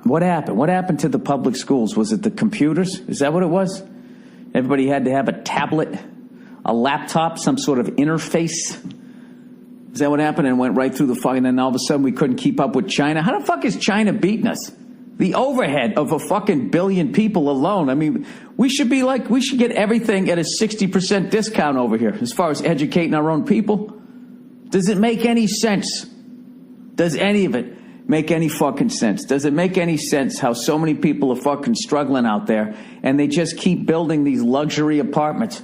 What happened? What happened to the public schools? Was it the computers? Is that what it was? Everybody had to have a tablet, a laptop, some sort of interface. Is that what happened? And went right through the fucking, and then all of a sudden we couldn't keep up with China? How the fuck is China beating us? The overhead of a fucking billion people alone. I mean, we should get everything at a 60% discount over here as far as educating our own people. Does it make any sense? Does any of it make any fucking sense? Does it make any sense how so many people are fucking struggling out there and they just keep building these luxury apartments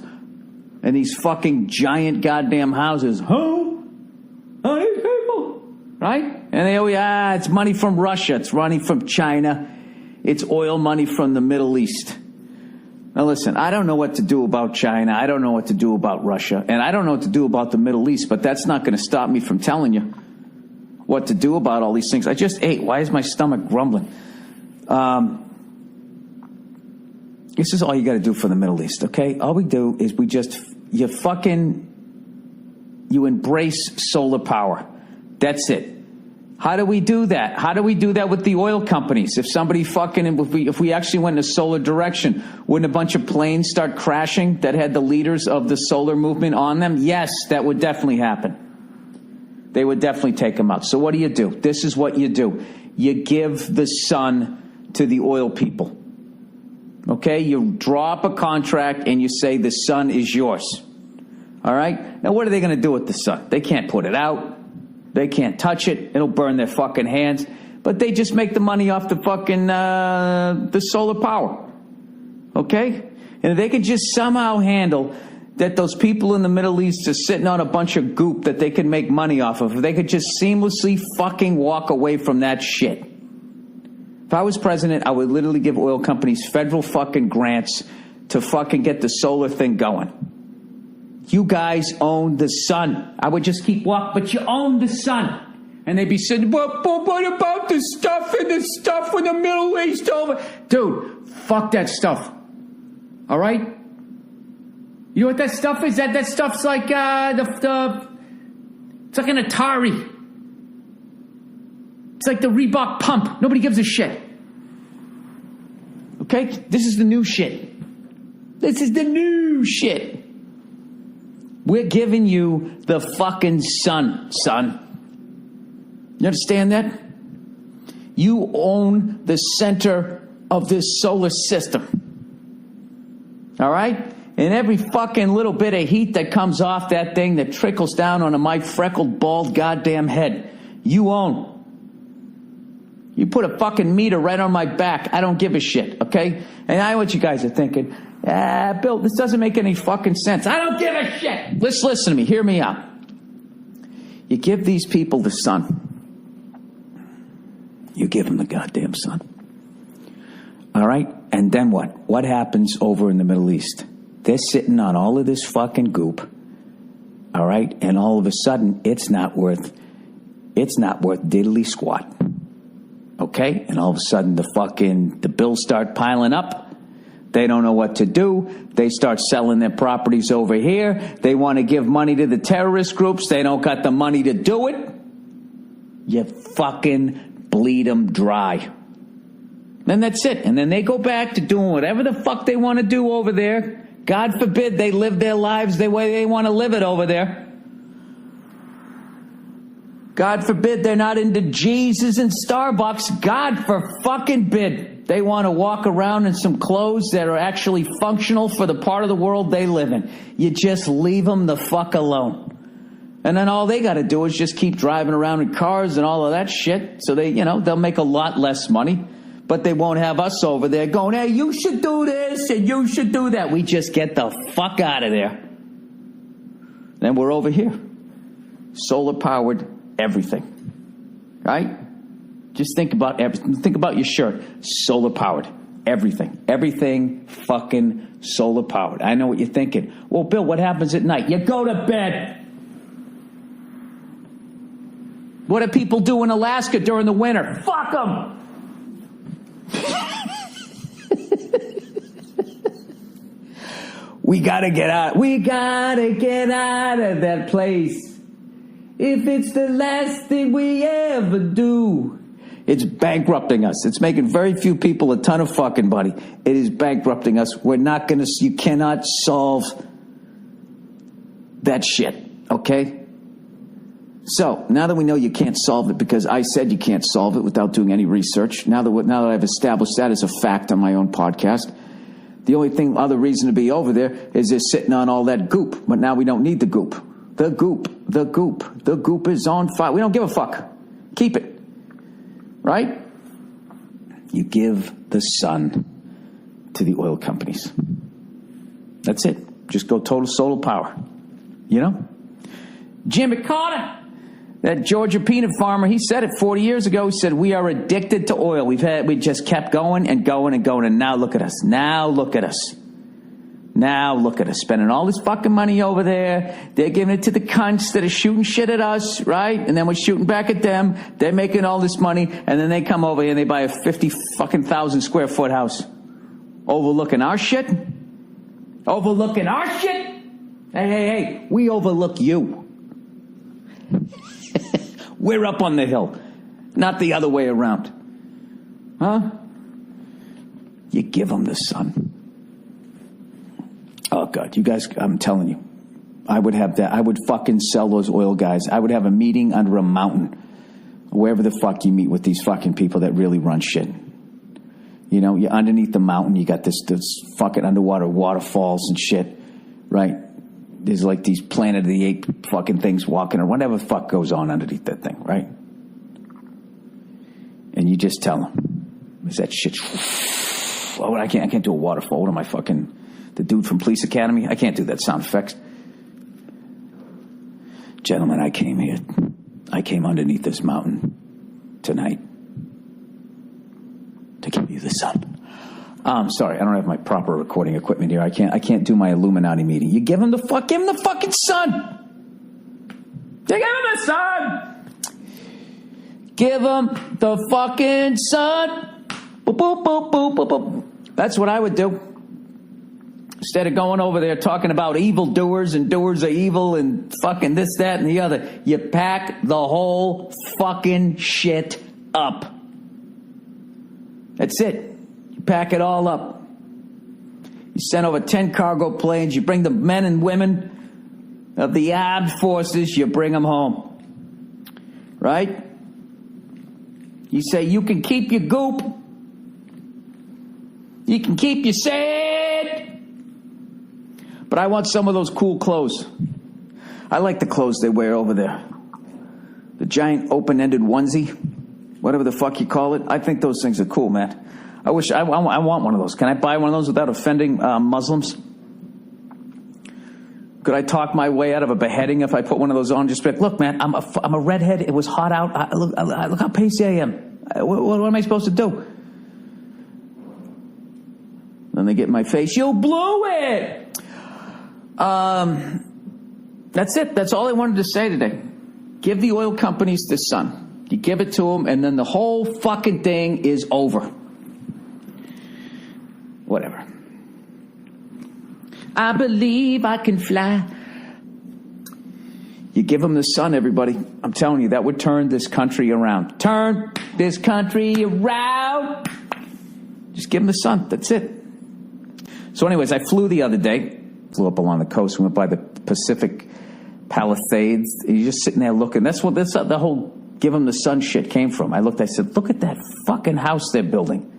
and these fucking giant goddamn houses? These people, right? And they always, it's money from Russia, it's money from China, it's oil money from the Middle East. Now listen, I don't know what to do about China, I don't know what to do about Russia, and I don't know what to do about the Middle East, but that's not going to stop me from telling you what to do about all these things. I just ate. Why is my stomach grumbling? This is all you got to do for the Middle East, okay? All we do is you embrace solar power. That's it. How do we do that? How do we do that with the oil companies? If we actually went in a solar direction, wouldn't a bunch of planes start crashing that had the leaders of the solar movement on them? Yes, that would definitely happen. They would definitely take them out. So what do? This is what you do. You give the sun to the oil people. Okay? You draw up a contract and you say the sun is yours. All right? Now, what are they going to do with the sun? They can't put it out. They can't touch it. It'll burn their fucking hands. But they just make the money off the fucking the solar power. Okay? And if they could just somehow handle that those people in the Middle East are sitting on a bunch of goop that they can make money off of, if they could just seamlessly fucking walk away from that shit. If I was president, I would literally give oil companies federal fucking grants to fucking get the solar thing going. You guys own the sun. I would just keep walking, but you own the sun. And they'd be saying, but what about the stuff in the Middle East over? Dude, fuck that stuff. All right? You know what that stuff is? That stuff's like it's like an Atari. It's like the Reebok pump. Nobody gives a shit. Okay? This is the new shit. This is the new shit. We're giving you the fucking sun, son. You understand that? You own the center of this solar system. All right? And every fucking little bit of heat that comes off that thing that trickles down onto my freckled, bald goddamn head, you own. You put a fucking meter right on my back, I don't give a shit, okay? And I know what you guys are thinking. Bill, this doesn't make any fucking sense. I don't give a shit. Listen to me. Hear me out. You give these people the sun. You give them the goddamn sun. All right? And then what? What happens over in the Middle East? They're sitting on all of this fucking goop. All right? And all of a sudden, it's not worth diddly squat. Okay? And all of a sudden, the bills start piling up. They don't know what to do. They start selling their properties over here. They want to give money to the terrorist groups. They don't got the money to do it. You fucking bleed them dry. Then that's it. And then they go back to doing whatever the fuck they want to do over there. God forbid they live their lives the way they want to live it over there. God forbid they're not into Jesus and Starbucks. God for fucking bid. They want to walk around in some clothes that are actually functional for the part of the world they live in. You just leave them the fuck alone. And then all they got to do is just keep driving around in cars and all of that shit. So they'll make a lot less money. But they won't have us over there going, hey, you should do this and you should do that. We just get the fuck out of there. Then we're over here. Solar powered everything. Right? Just think about everything. Think about your shirt. Solar powered. Everything. Everything fucking solar powered. I know what you're thinking. Well, Bill, what happens at night? You go to bed. What do people do in Alaska during the winter? Fuck them. We gotta get out. We gotta get out of that place. If it's the last thing we ever do. It's bankrupting us. It's making very few people a ton of fucking money. It is bankrupting us. We're not going to, you cannot solve that shit, okay? So, now that we know you can't solve it, because I said you can't solve it without doing any research, now that I've established that as a fact on my own podcast, the only other reason to be over there is they're sitting on all that goop. But now we don't need the goop. The goop is on fire. We don't give a fuck. Keep it. Right? You give the sun to the oil companies. That's it. Just go total solar power. You know? Jimmy Carter, that Georgia peanut farmer, he said it 40 years ago. He said, we are addicted to oil. We just kept going and going and going. And now look at us. Now look at us. Spending all this fucking money over there. They're giving it to the cunts that are shooting shit at us, right? And then we're shooting back at them. They're making all this money. And then they come over here and they buy a 50,000 square foot house. Overlooking our shit. Hey. We overlook you. We're up on the hill, not the other way around. Huh? You give them the sun. Oh, God, you guys, I'm telling you, I would have that. I would fucking sell those oil guys. I would have a meeting under a mountain, wherever the fuck you meet with these fucking people that really run shit. You know, you're underneath the mountain, you got this fucking underwater waterfalls and shit, right? There's like these Planet of the Apes fucking things walking or whatever the fuck goes on underneath that thing, right? And you just tell them, is that shit? Oh, I can't do a waterfall. What am I fucking, the dude from Police Academy? I can't do that sound effects. Gentlemen, I came underneath this mountain tonight to give you the sun. Sorry, I don't have my proper recording equipment here. I can't do my Illuminati meeting. You give him the fucking sun. You give him the sun. Give him the fucking sun. Boop, boop, boop, boop, boop, boop. That's what I would do. Instead of going over there talking about evildoers and doers of evil and fucking this, that, and the other, you pack the whole fucking shit up. That's it. Pack it all up. You send over 10 cargo planes. You bring the men and women of the armed forces. You bring them home. Right? You say you can keep your goop. You can keep your sand. But I want some of those cool clothes. I like the clothes they wear over there. The giant open-ended onesie. Whatever the fuck you call it. I think those things are cool, man. I want one of those. Can I buy one of those without offending Muslims? Could I talk my way out of a beheading if I put one of those on? Just be like, look, man, I'm a redhead. It was hot out. Look how pasty I am. What am I supposed to do? Then they get in my face. You blew it. That's it. That's all I wanted to say today. Give the oil companies the sun. You give it to them, and then the whole fucking thing is over. Whatever. I believe I can fly. You give them the sun, everybody. I'm telling you, that would turn this country around. Turn this country around. Just give them the sun. That's it. So anyways, I flew the other day. Flew up along the coast. We went by the Pacific Palisades. And you're just sitting there looking. That's what the whole give them the sun shit came from. I looked, I said, look at that fucking house they're building.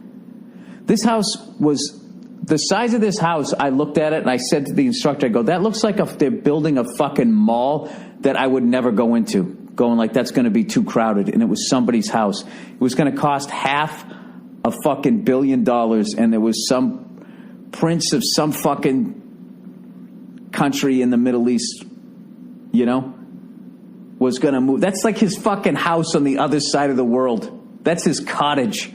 This house was, the size of this house, I looked at it and I said to the instructor, I go, that looks like they're building a fucking mall that I would never go into. Going like, that's going to be too crowded. And it was somebody's house. It was going to cost $500 million. And there was some prince of some fucking country in the Middle East, you know, was going to move. That's like his fucking house on the other side of the world. That's his cottage.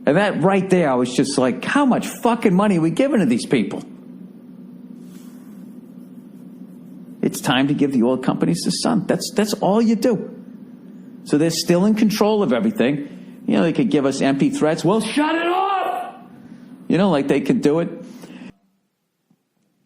And that right there, I was just like, how much fucking money are we giving to these people? It's time to give the oil companies the sun. That's all you do. So they're still in control of everything. You know, they could give us empty threats. Well, shut it off! You know, like they could do it.